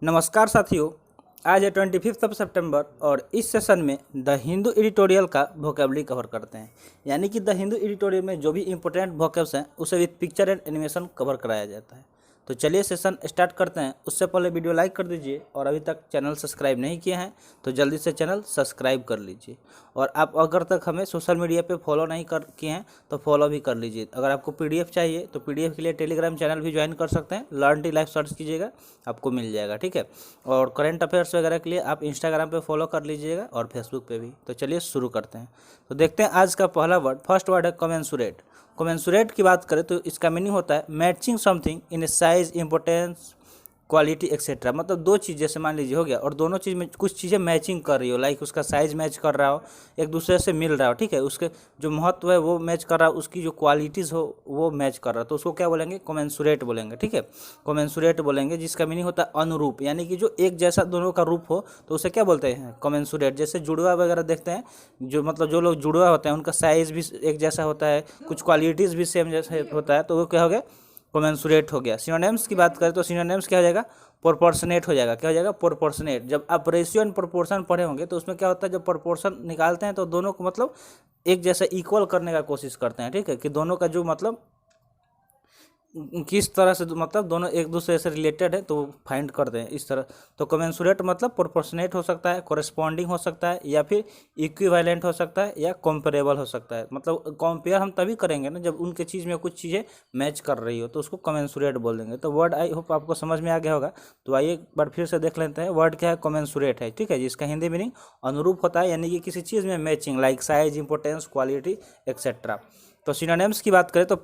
नमस्कार साथियों। आज है 25 सितंबर और इस सेशन में द हिंदू एडिटोरियल का वोकेबलरी कवर करते हैं। यानी कि द हिंदू एडिटोरियल में जो भी इंपॉर्टेंट वोकेब्स हैं उसे with picture and animation cover कराया जाता है। तो चलिए सेशन स्टार्ट करते हैं। उससे पहले वीडियो लाइक कर दीजिए और अभी तक चैनल सब्सक्राइब नहीं किए हैं तो जल्दी से चैनल सब्सक्राइब कर लीजिए। और आप अगर तक हमें सोशल मीडिया पे फॉलो नहीं कर किए हैं तो फॉलो भी कर लीजिए। अगर आपको पीडीएफ चाहिए तो पीडीएफ के लिए टेलीग्राम चैनल भी ज्वाइन कर सकते हैं। लर्न टी लाइफ सर्च कीजिएगा, आपको मिल जाएगा, ठीक है। और करंट अफेयर्स वगैरह के लिए आप इंस्टाग्राम पे फॉलो कर लीजिएगा और फेसबुक पे भी। तो चलिए शुरू करते हैं। तो देखते हैं आज का पहला वर्ड। फर्स्ट वर्ड है कमेंसुरेट। कमेंसुरेट की बात करें तो इसका मीनिंग होता है matching something in A size, importance, quality etcetera. मतलब दो चीज़ जैसे मान लीजिए हो गया और दोनों चीज़ में कुछ चीज़ें मैचिंग कर रही हो, लाइक उसका साइज मैच कर रहा हो, एक दूसरे से मिल रहा हो, ठीक है। उसके जो महत्व है वो मैच कर रहा हो, उसकी जो क्वालिटीज़ हो वो मैच कर रहा हो, तो उसको क्या बोलेंगे? कमेंसुरेट बोलेंगे, ठीक है। कमेंसुरेट बोलेंगे, जिसका मीनिंग होता है अनुरूप, यानी कि जो एक जैसा दोनों का रूप हो तो उसे क्या बोलते हैं? कमेंसुरेट। जैसे जुड़वा वगैरह देखते हैं, जो मतलब जो लोग जुड़वा होते हैं उनका साइज भी एक जैसा होता है, कुछ क्वालिटीज़ भी सेम जैसा होता है, तो वो क्या हो गया? कमेंसुरेट हो गया। सिनोनिम्स की बात करें तो सिनोनिम्स क्या हो जाएगा? प्रोपोर्शनेट हो जाएगा। क्या हो जाएगा? प्रोपोर्शनेट। जब आप रेशियो एंड प्रोपोर्शन पढ़े होंगे तो उसमें क्या होता है, जब प्रोपोर्शन निकालते हैं तो दोनों को मतलब एक जैसा इक्वल करने का कोशिश करते हैं, ठीक है, कि दोनों का जो मतलब किस तरह से मतलब दोनों एक दूसरे से रिलेटेड है तो फाइंड करते हैं इस तरह। तो कमेंसुरेट मतलब प्रोपोर्शनेट हो सकता है, कोरेस्पॉन्डिंग हो सकता है, या फिर इक्विवेलेंट हो सकता है, या कंपेरेबल हो सकता है। मतलब कंपेयर हम तभी करेंगे ना जब उनके चीज़ में कुछ चीज़ें मैच कर रही हो, तो उसको कमेंसुरेट बोल देंगे। तो वर्ड आई होप आपको समझ में आ गया होगा। तो आइए एक बार फिर से देख लेते हैं। वर्ड क्या है? कमेंसुरेट है, ठीक है, जिसका हिंदी मीनिंग अनुरूप होता है, यानी कि किसी चीज़ में matching, like size, importance, quality etcetera. तो सिनोनिम्स की बात करें तो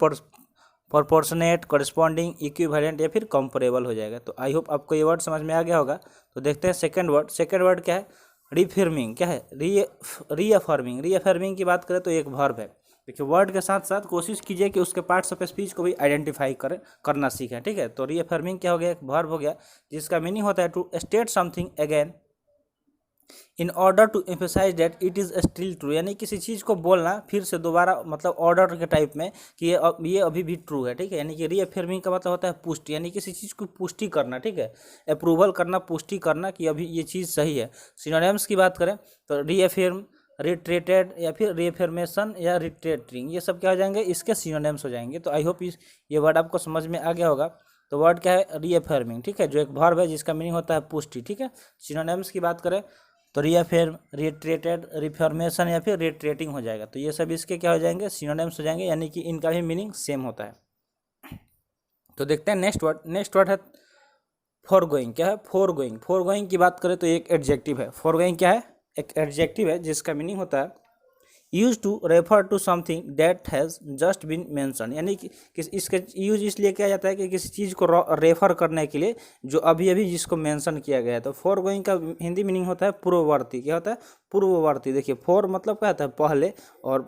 प्रोपोर्शनेट, कॉरेस्पॉन्डिंग, इक्विवेलेंट या फिर कंपेरेबल हो जाएगा। तो आई होप आपको ये वर्ड समझ में आ गया होगा। तो देखते हैं सेकंड वर्ड। सेकंड वर्ड क्या है? रिफर्मिंग। क्या है? रीअफर्मिंग। रीअफर्मिंग की बात करें तो एक वर्ब है। देखिए वर्ड के साथ साथ कोशिश कीजिए कि उसके पार्ट्स ऑफ स्पीच को भी आइडेंटिफाई करना सीखें, ठीक है। तो रीअफर्मिंग क्या हो गया? एक वर्ब हो गया जिसका मीनिंग होता है to state something again in order to emphasise that it is still true. यानी किसी चीज़ को बोलना फिर से दोबारा, मतलब ऑर्डर के टाइप में कि ये अभी भी ट्रू है, ठीक है। यानी कि रीअफर्मिंग का मतलब होता है पुष्टि, यानी किसी चीज़ को पुष्टि करना, ठीक है। अप्रूवल करना, पुष्टि करना कि अभी ये चीज़ सही है। सिनोनिम्स की बात करें तो रीअफर्म, रिट्रेटेड या फिर रीअफर्मेशन या रिट्रेटिंग, ये सब क्या हो जाएंगे? इसके सिनोनिम्स हो जाएंगे। तो आई होप ये वर्ड आपको समझ में आ गया होगा। तो वर्ड क्या है? रीअफर्मिंग, ठीक है, जो एक वर्ब है जिसका मीनिंग होता है पुष्टि, ठीक है। सिनोनिम्स की बात करें तो रीअफर्म, रिट्रेटेड, रिफॉर्मेशन या फिर रिट्रेटिंग हो जाएगा। तो ये सब इसके क्या हो जाएंगे? सिनोनिम्स हो जाएंगे, यानी कि इनका भी मीनिंग सेम होता है। तो देखते हैं नेक्स्ट वर्ड। नेक्स्ट वर्ड है फोरगोइंग। क्या है? फोरगोइंग। फोरगोइंग की बात करें तो एक एडजेक्टिव है। फोरगोइंग क्या है? एक एडजेक्टिव है जिसका मीनिंग होता है use to refer to something that has just been mention. यानी कि इसका यूज इसलिए किया जाता है कि किसी चीज़ को रेफर करने के लिए जो अभी अभी जिसको मेंशन किया गया है। तो फोरगोइंग का हिंदी मीनिंग होता है पूर्ववर्ती। क्या होता है? पूर्ववर्ती। देखिए फोर मतलब क्या होता है? पहले, और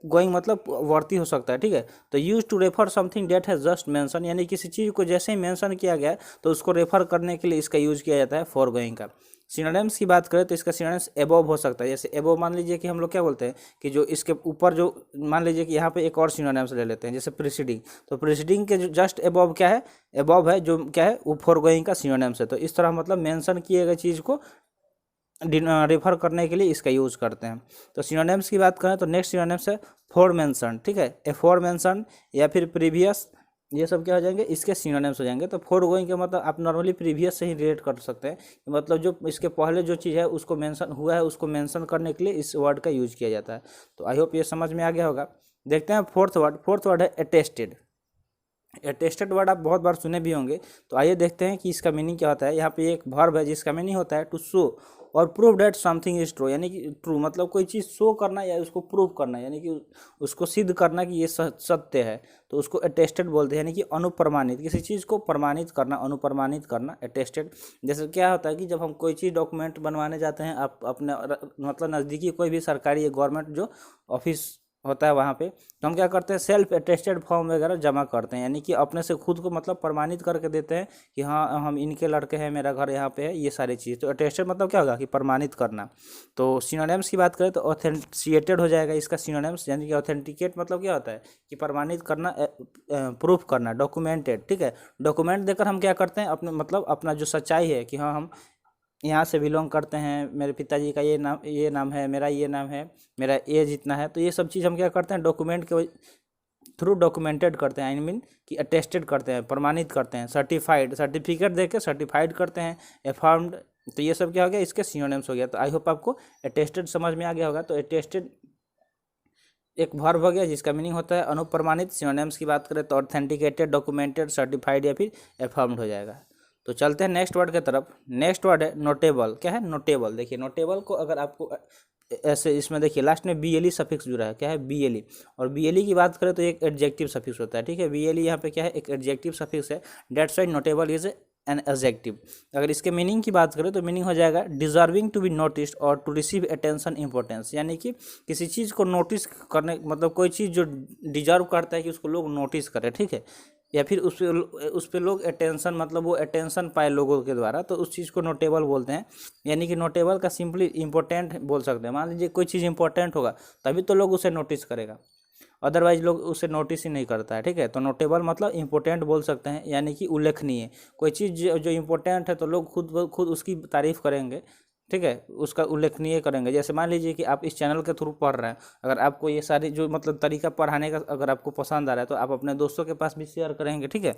गोइंग मतलब वर्ती हो सकता है, ठीक है। तो use to refer something that has just mention, यानी किसी चीज़ को जैसे ही मेंशन किया गया है तो उसको रेफर करने के लिए इसका यूज किया जाता है फोरगोइंग का। सिनोनिम्स की बात करें तो इसका सिनोनिम्स एबोव हो सकता है। जैसे एबोव मान लीजिए कि हम लोग क्या बोलते हैं कि जो इसके ऊपर, जो मान लीजिए कि यहाँ पे एक और सिनोनिम्स ले लेते हैं जैसे प्रीसीडिंग। तो प्रीसीडिंग के जो जस्ट एबोव क्या है? एबोव है जो क्या है? वो फोरगोइंग का सिनोनिम्स है। तो इस तरह मतलब मेंशन किए गए चीज़ को रेफर करने के लिए इसका यूज करते हैं। तो सिनोनिम्स की बात करें तो नेक्स्ट सिनोनिम्स है फोर मेंशन, ठीक है। ए फोर मेंशन या फिर प्रीवियस, ये सब क्या हो जाएंगे? इसके सिनोनिम्स हो जाएंगे। तो फोर गोइंग का मतलब आप नॉर्मली प्रीवियस से ही रिलेट कर सकते हैं, मतलब जो इसके पहले जो चीज़ है उसको मेंशन हुआ है उसको मेंशन करने के लिए इस वर्ड का यूज किया जाता है। तो आई होप ये समझ में आ गया होगा। देखते हैं फोर्थ वर्ड। फोर्थ वर्ड है अटेस्टेड। अटेस्टेड वर्ड आप बहुत बार सुने भी होंगे। तो आइए देखते हैं कि इसका मीनिंग क्या होता है। यहाँ पे एक वर्ब है जिसका मीनिंग होता है टू शो और prove that something is true. यानी कि ट्रू मतलब कोई चीज़ शो करना या उसको प्रूव करना, यानी कि उसको सिद्ध करना कि ये सत्य है, तो उसको अटेस्टेड बोलते हैं। यानी कि अनुप्रमाणित, किसी चीज़ को प्रमाणित करना, अनुप्रमाणित करना, अटेस्टेड। जैसे क्या होता है कि जब हम कोई चीज़ डॉक्यूमेंट बनवाने जाते हैं, आप अपने मतलब नज़दीकी कोई भी सरकारी या गवर्नमेंट जो ऑफिस होता है वहाँ पे, तो हम क्या करते हैं सेल्फ अटेस्टेड फॉर्म वगैरह जमा करते हैं, यानी कि अपने से खुद को मतलब प्रमाणित करके देते हैं कि हाँ हम इनके लड़के हैं, मेरा घर यहाँ पे है, ये सारी चीज़। तो अटेस्टेड मतलब क्या होगा कि प्रमाणित करना। तो सिनोनिम्स की बात करें तो ऑथेंटिकेटेड हो जाएगा इसका सिनोनिम्स, यानी कि ऑथेंटिकेट मतलब क्या होता है कि प्रमाणित करना, प्रूफ करना, डॉक्यूमेंटेड, ठीक है। डॉक्यूमेंट देकर हम क्या करते हैं अपने मतलब अपना जो सच्चाई है कि हाँ हम यहाँ से बिलोंग करते हैं, मेरे पिताजी का ये नाम है, मेरा ये नाम है, मेरा एज इतना है, तो ये सब चीज़ हम क्या करते हैं डॉक्यूमेंट के थ्रू डॉक्यूमेंटेड करते हैं, आई मीन कि अटेस्टेड करते हैं, प्रमाणित करते हैं, सर्टिफाइड सर्टिफिकेट देके सर्टिफाइड करते हैं, एफर्म्ड। तो ये सब क्या हो गया इसके सिनोनिम्स हो गया। तो आई होप आपको अटेस्टेड समझ में आ गया होगा। तो अटेस्टेड एक वर्ब हो गया जिसका मीनिंग होता है अनुप्रमाणित। सिनोनिम्स की बात करें तो ऑथेंटिकेटेड, डॉक्यूमेंटेड, सर्टिफाइड या फिर एफर्म्ड हो जाएगा। तो चलते हैं नेक्स्ट वर्ड की तरफ। नेक्स्ट वर्ड है नोटेबल। क्या है नोटेबल? देखिए नोटेबल को अगर आपको ऐसे इसमें देखिए लास्ट में बीएलई सफिक्स जुड़ा है। क्या है? बीएलई। और बीएलई की बात करें तो एक एडजेक्टिव सफिक्स होता है, ठीक है। बीएलई यहाँ पे क्या है? एक एडजेक्टिव सफिक्स है। Dates why notable is an adjective. अगर इसके मीनिंग की बात करें तो मीनिंग हो जाएगा डिजर्विंग टू बी नोटिस्ड और टू रिसीव अटेंशन इंपॉर्टेंस, यानी कि किसी चीज़ को नोटिस करने मतलब कोई चीज़ जो डिजर्व करता है कि उसको लोग नोटिस करें, ठीक है, या फिर उस पर लोग अटेंशन मतलब वो अटेंशन पाए लोगों के द्वारा, तो उस चीज़ को नोटेबल बोलते हैं। यानी कि नोटेबल का सिंपली इंपॉर्टेंट बोल सकते हैं। मान लीजिए कोई चीज़ इंपॉर्टेंट होगा तभी तो लोग उसे नोटिस करेगा, अदरवाइज लोग उसे नोटिस ही नहीं करता है, ठीक है। तो नोटेबल मतलब इंपॉर्टेंट बोल सकते हैं, यानी कि उल्लेखनीय। कोई चीज़ जो इंपॉर्टेंट है तो लोग खुद उसकी तारीफ करेंगे, ठीक है, उसका उल्लेखनीय करेंगे। जैसे मान लीजिए कि आप इस चैनल के थ्रू पढ़ रहे हैं, अगर आपको ये सारी जो मतलब तरीका पढ़ाने का अगर आपको पसंद आ रहा है तो आप अपने दोस्तों के पास भी शेयर करेंगे, ठीक है।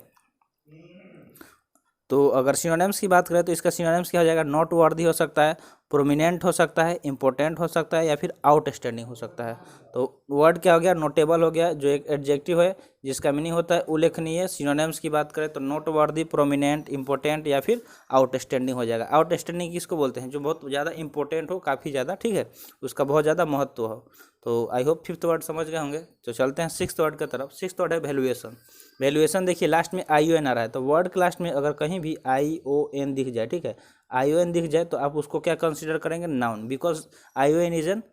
तो अगर सिनोनिम्स की बात करें तो इसका सिनोनिम्स क्या हो जाएगा? नॉट वर्दी हो सकता है, प्रोमिनेंट हो सकता है, इंपॉर्टेंट हो सकता है या फिर आउटस्टैंडिंग हो सकता है। तो वर्ड क्या हो गया? नोटेबल हो गया, जो एक एडजेक्टिव है जिसका मीनिंग होता है उल्लेखनीय। सिनोनिम्स की बात करें तो नोट वर्दी, प्रोमिनेंट, इंपॉर्टेंट या फिर आउटस्टैंडिंग हो जाएगा। आउटस्टैंडिंग किसको बोलते हैं? जो बहुत ज़्यादा इंपॉर्टेंट हो, काफ़ी ज़्यादा, ठीक है, उसका बहुत ज़्यादा महत्व हो। तो आई होप फिफ्थ वर्ड समझ गए होंगे। तो चलते हैं सिक्स्थ वर्ड की तरफ। सिक्स्थ वर्ड है वैल्यूएशन। वैल्यूएशन देखिए लास्ट में आई ओ एन आ रहा है, तो वर्ड के लास्ट में अगर कहीं भी आई ओ एन दिख जाए, ठीक है, आई ओ एन दिख जाए तो आप उसको क्या कंसीडर करेंगे? Noun, because I O N is N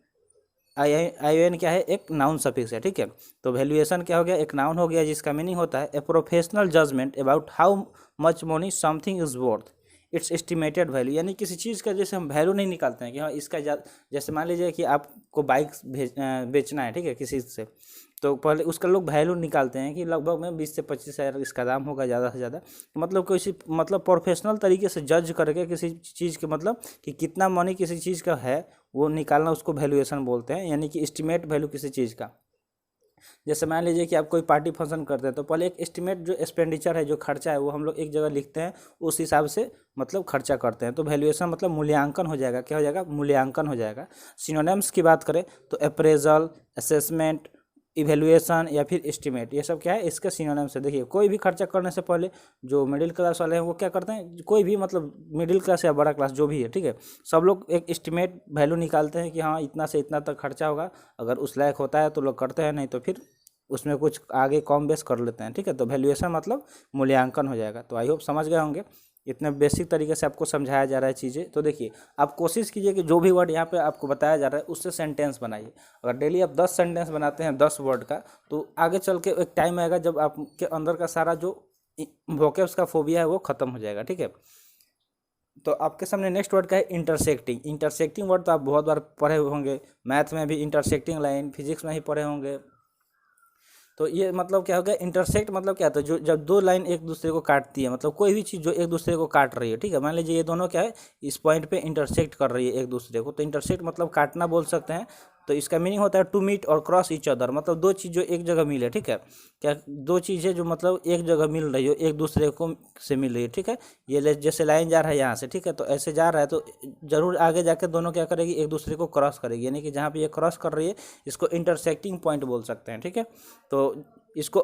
I O N क्या है? एक नाउन सफिक्स है, ठीक है। तो वैल्यूएशन क्या हो गया? एक नाउन हो गया जिसका मीनिंग होता है a professional judgement about how much money something is worth its estimated value, यानी किसी चीज़ का जैसे हम वैल्यू नहीं निकालते हैं कि हाँ इसका जैसे मान लीजिए कि आपको बाइक बेचना है, ठीक है, किसी से, तो पहले उसका लोग वैल्यू निकालते हैं कि लगभग में 20 से 25 हज़ार इसका दाम होगा ज़्यादा से ज़्यादा। मतलब किसी मतलब प्रोफेशनल तरीके से जज करके किसी चीज़ के मतलब कि कितना मनी किसी चीज़ का है वो निकालना, उसको वैल्यूएशन बोलते हैं, यानी कि एस्टिमेट वैल्यू किसी चीज़ का। जैसे मान लीजिए कि आप कोई पार्टी फंक्शन करते हैं तो पहले एक एस्टिमेट जो एक्सपेंडिचर है, जो खर्चा है, वो हम लोग एक जगह लिखते हैं, उस हिसाब से मतलब खर्चा करते हैं। तो वैल्यूएशन मतलब मूल्यांकन हो जाएगा। क्या हो जाएगा? मूल्यांकन हो जाएगा। सिनोनिम्स की बात करें तो अप्रेजल, असेसमेंट, इवेल्युएशन या फिर एस्टिमेट, ये सब क्या है? इसके सिनोनिम्स है। देखिए कोई भी खर्चा करने से पहले जो मिडिल क्लास वाले हैं वो क्या करते हैं, कोई भी मतलब मिडिल क्लास या बड़ा क्लास जो भी है, ठीक है, सब लोग एक एस्टिमेट वैल्यू निकालते हैं कि हाँ इतना से इतना तक खर्चा होगा, अगर उस लायक होता है तो लोग करते हैं, नहीं तो फिर उसमें कुछ आगे कम बेस कर लेते हैं, ठीक है। तो वैल्यूएशन मतलब मूल्यांकन हो जाएगा। तो आई होप समझ गए होंगे। इतने बेसिक तरीके से आपको समझाया जा रहा है चीज़ें। तो देखिए आप कोशिश कीजिए कि जो भी वर्ड यहाँ पे आपको बताया जा रहा है उससे सेंटेंस बनाइए। अगर डेली आप 10 सेंटेंस बनाते हैं 10 वर्ड का, तो आगे चल के एक टाइम आएगा जब आपके अंदर का सारा जो वोकैब्स का फोबिया है वो खत्म हो जाएगा, ठीक है। तो आपके सामने नेक्स्ट वर्ड का है इंटरसेक्टिंग। इंटरसेक्टिंग वर्ड तो आप बहुत बार पढ़े होंगे, मैथ में भी इंटरसेक्टिंग लाइन, फिजिक्स में ही पढ़े होंगे। तो ये मतलब क्या हो गया? इंटरसेक्ट मतलब क्या होता है? जो जब दो लाइन एक दूसरे को काटती है, मतलब कोई भी चीज़ जो एक दूसरे को काट रही है, ठीक है, मान लीजिए ये दोनों क्या है, इस पॉइंट पे इंटरसेक्ट कर रही है एक दूसरे को, तो इंटरसेक्ट मतलब काटना बोल सकते हैं। तो इसका मीनिंग होता है टू मीट और क्रॉस ईच अदर, मतलब दो चीज़ जो एक जगह मिले, ठीक है, क्या दो चीज़ें जो मतलब एक जगह मिल रही हो, एक दूसरे को से मिल रही है, ठीक है। ये जैसे लाइन जा रहा है यहाँ से, ठीक है, तो ऐसे जा रहा है तो जरूर आगे जाकर दोनों क्या करेगी? एक दूसरे को क्रॉस करेगी, यानी कि जहाँ पे ये क्रॉस कर रही है इसको इंटरसेक्टिंग पॉइंट बोल सकते हैं, ठीक है। तो इसको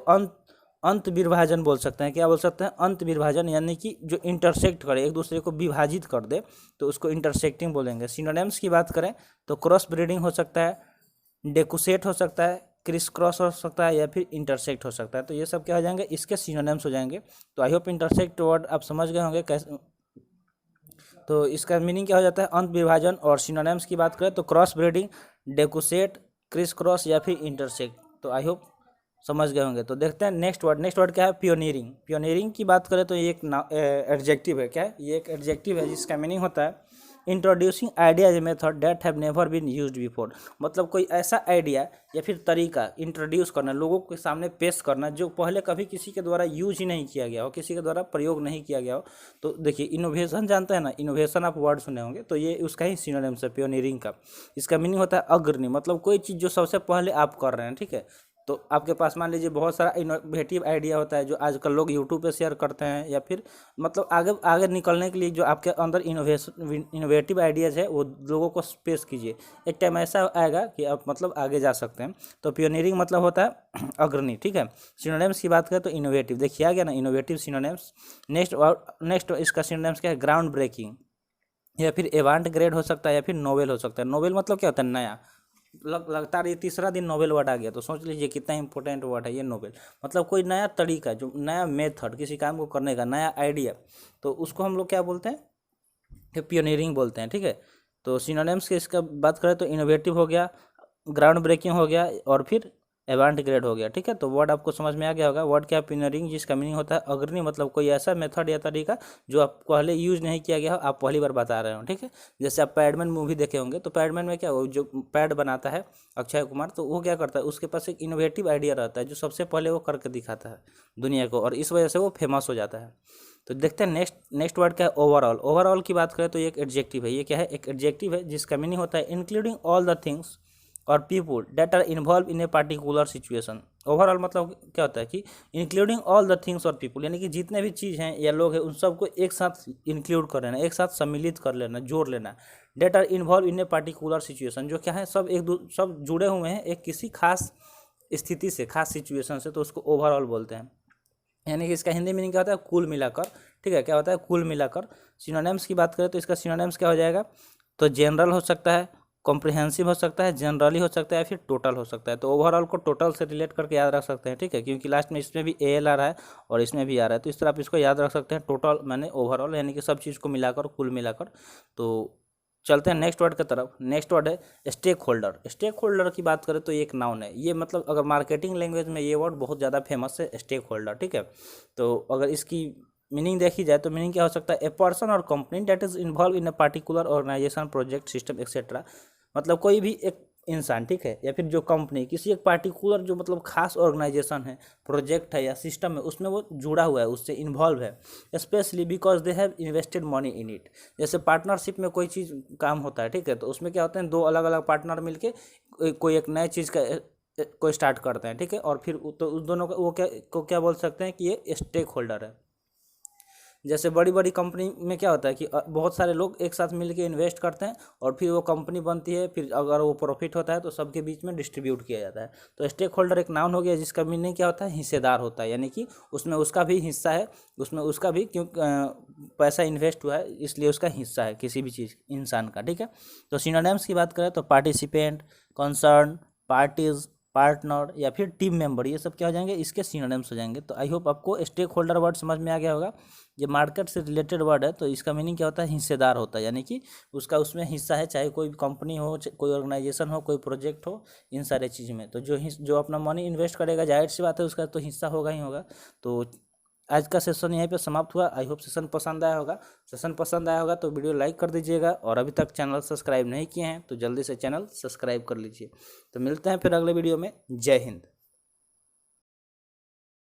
अंत विभाजन बोल सकते हैं। क्या बोल सकते हैं? अंत विभाजन, यानी कि जो इंटरसेक्ट करे, एक दूसरे को विभाजित कर दे, तो उसको इंटरसेक्टिंग बोलेंगे। सिनोनिम्स की बात करें तो क्रॉस ब्रीडिंग हो सकता है, डेकुसेट हो सकता है, क्रिस क्रॉस हो सकता है या फिर इंटरसेक्ट हो सकता है। तो ये सब क्या हो जाएंगे? इसके सिनोनिम्स हो जाएंगे। तो आई होप इंटरसेक्ट वर्ड आप समझ गए होंगे कैसे। तो इसका मीनिंग क्या हो जाता है? अंत विभाजन। और सिनोनिम्स की बात करें तो cross breeding, decussate, criss cross या फिर इंटरसेक्ट। तो आई होप समझ गए होंगे। तो देखते हैं नेक्स्ट वर्ड क्या है, पियोनियरिंग। पियोनियरिंग की बात करें तो ये एक एडजेक्टिव है। क्या है ये, एक एडजेक्टिव है जिसका मीनिंग होता है introducing ideas method that have never been used before. मतलब कोई ऐसा आइडिया या फिर तरीका इंट्रोड्यूस करना, लोगों के सामने पेश करना जो पहले कभी किसी के द्वारा यूज ही नहीं किया गया हो, किसी के द्वारा प्रयोग नहीं किया गया हो। तो देखिए इनोवेशन जानते हैं ना, इनोवेशन आप वर्ड सुने होंगे, तो ये उसका ही सिनोनिम्स है पियोनियरिंग का। इसका मीनिंग होता है अग्रणी, मतलब कोई चीज़ जो सबसे पहले आप कर रहे हैं। ठीक है, तो आपके पास मान लीजिए बहुत सारा इनोवेटिव आइडिया होता है जो आजकल लोग यूट्यूब पे शेयर करते हैं, या फिर मतलब आगे आगे निकलने के लिए जो आपके अंदर इनोवेटिव आइडियाज़ है वो लोगों को पेश कीजिए। एक टाइम ऐसा आएगा कि आप मतलब आगे जा सकते हैं। तो पियोनियरिंग मतलब होता है अग्रणी। ठीक है, सिनोनिम्स की बात करें तो इनोवेटिव, देखिए आ गया ना इनोवेटिव सिनोनिम्स। नेक्स्ट इसका सिनोनिम्स क्या है, ग्राउंड ब्रेकिंग, या फिर एवांट ग्रेड हो सकता है, या फिर नोवेल हो सकता है। नोवेल मतलब क्या होता है, नया। लगातार ये तीसरा दिन नोवेल वर्ड आ गया, तो सोच लीजिए कितना इंपॉर्टेंट वर्ड है ये नोवेल। मतलब कोई नया तरीका, जो नया मेथड किसी काम को करने का, नया आइडिया, तो उसको हम लोग क्या बोलते हैं, पियोनियरिंग बोलते हैं। ठीक है, तो सिनोनिम्स के इसका बात करें तो इनोवेटिव हो गया, ग्राउंड ब्रेकिंग हो गया, और फिर एवांट ग्रेड हो गया। ठीक है, तो वर्ड आपको समझ में आ गया होगा। वर्ड क्या है, पियोनियरिंग, जिसका मीनिंग होता है अग्रणी, मतलब कोई ऐसा मेथड या तरीका जो आप पहले यूज नहीं किया गया हो, आप पहली बार बता रहे हो। ठीक है, जैसे आप पैडमैन मूवी देखे होंगे, तो पैडमैन में क्या हो, जो पैड बनाता है अक्षय कुमार, तो वो क्या करता है, उसके पास एक इनोवेटिव आइडिया रहता है जो सबसे पहले वो करके दिखाता है दुनिया को, और इस वजह से वो फेमस हो जाता है। तो देखते हैं नेक्स्ट वर्ड क्या है, ओवरऑल। ओवरऑल की बात करें तो ये एक एडजेक्टिव है। ये क्या है, एक एडजेक्टिव है जिसका मीनिंग होता है इंक्लूडिंग ऑल द थिंग्स और people that are involve in a particular situation. Overall मतलब क्या होता है कि इंक्लूडिंग ऑल द थिंग्स और पीपुल, यानी कि जितने भी चीज़ हैं या लोग हैं उन सबको एक साथ इंक्लूड कर लेना, एक साथ सम्मिलित कर लेना, जोड़ लेना। That are involve in a particular situation, जो क्या है, सब जुड़े हुए हैं एक किसी खास स्थिति से, खास सिचुएशन से, तो उसको ओवरऑल बोलते हैं। यानी कि इसका हिंदी मीनिंग क्या होता है, कुल मिलाकर। ठीक है, क्या होता है, कुल मिलाकर। सिनोनिम्स की बात करें तो इसका सिनोनिम्स क्या हो जाएगा, तो जनरल हो सकता है, कॉम्प्रिहेंसिव हो सकता है, जनरली हो सकता है, फिर टोटल हो सकता है। तो ओवरऑल को टोटल से रिलेट करके याद रख सकते हैं। ठीक है, क्योंकि लास्ट में इसमें भी एल आ रहा है और इसमें भी आ रहा है, तो इस तरह आप इसको याद रख सकते हैं। टोटल माने ओवरऑल, यानी कि सब चीज़ को मिलाकर, कुल मिलाकर। तो चलते हैं नेक्स्ट वर्ड की तरफ। नेक्स्ट वर्ड है स्टेक होल्डर। स्टेक होल्डर की बात करें तो ये एक नाउन है। ये मतलब अगर मार्केटिंग लैंग्वेज में ये वर्ड बहुत ज़्यादा फेमस है, स्टेक होल्डर। ठीक है, तो अगर इसकी मीनिंग देखी जाए तो मीनिंग क्या हो सकता है, ए पर्सन और company that is involve in a particular organisation, project, system etcetera. मतलब कोई भी एक इंसान, ठीक है, या फिर जो कंपनी किसी एक पार्टिकुलर जो मतलब खास ऑर्गेनाइजेशन है, प्रोजेक्ट है या सिस्टम है, उसमें वो जुड़ा हुआ है, उससे इन्वॉल्व है, specially because they have invested money in it. जैसे पार्टनरशिप में कोई चीज़ काम होता है, ठीक है, तो उसमें क्या होते हैं, दो अलग अलग पार्टनर मिलके कोई एक नए चीज़ का कोई स्टार्ट करते हैं। ठीक है, और फिर तो उस दोनों का वो क्या बोल सकते हैं कि ये स्टेक होल्डर है। जैसे बड़ी बड़ी कंपनी में क्या होता है कि बहुत सारे लोग एक साथ मिल के इन्वेस्ट करते हैं, और फिर वो कंपनी बनती है, फिर अगर वो प्रॉफिट होता है तो सबके बीच में डिस्ट्रीब्यूट किया जाता है। तो स्टेक होल्डर एक नाउन हो गया जिसका मीनिंग क्या होता है, हिस्सेदार होता है, यानी कि उसमें उसका भी हिस्सा है, उसमें उसका भी क्यों पैसा इन्वेस्ट हुआ है इसलिए उसका हिस्सा है किसी भी चीज़ इंसान का। ठीक है, तो सिनोनिम्स की बात करें तो पार्टिसिपेंट, कंसर्न, पार्टीज, पार्टनर, या फिर टीम मेंबर, ये सब क्या हो जाएंगे, इसके सिनोनिम्स हो जाएंगे। तो आई होप आपको स्टेक होल्डर वर्ड समझ में आ गया होगा। ये मार्केट से रिलेटेड वर्ड है, तो इसका मीनिंग क्या होता है, हिस्सेदार होता है, यानी कि उसका उसमें हिस्सा है, चाहे कोई कंपनी हो, कोई ऑर्गेनाइजेशन हो, कोई प्रोजेक्ट हो, इन सारे चीज़ में। तो जो अपना मनी इन्वेस्ट करेगा, जाहिर सी बात है उसका तो हिस्सा होगा ही होगा। तो आज का सेशन यहीं पे समाप्त हुआ। आई होप सेशन पसंद आया होगा। सेशन पसंद आया होगा तो वीडियो लाइक कर दीजिएगा, और अभी तक चैनल सब्सक्राइब नहीं किए हैं तो जल्दी से चैनल सब्सक्राइब कर लीजिए। तो मिलते हैं फिर अगले वीडियो में। जय हिंद।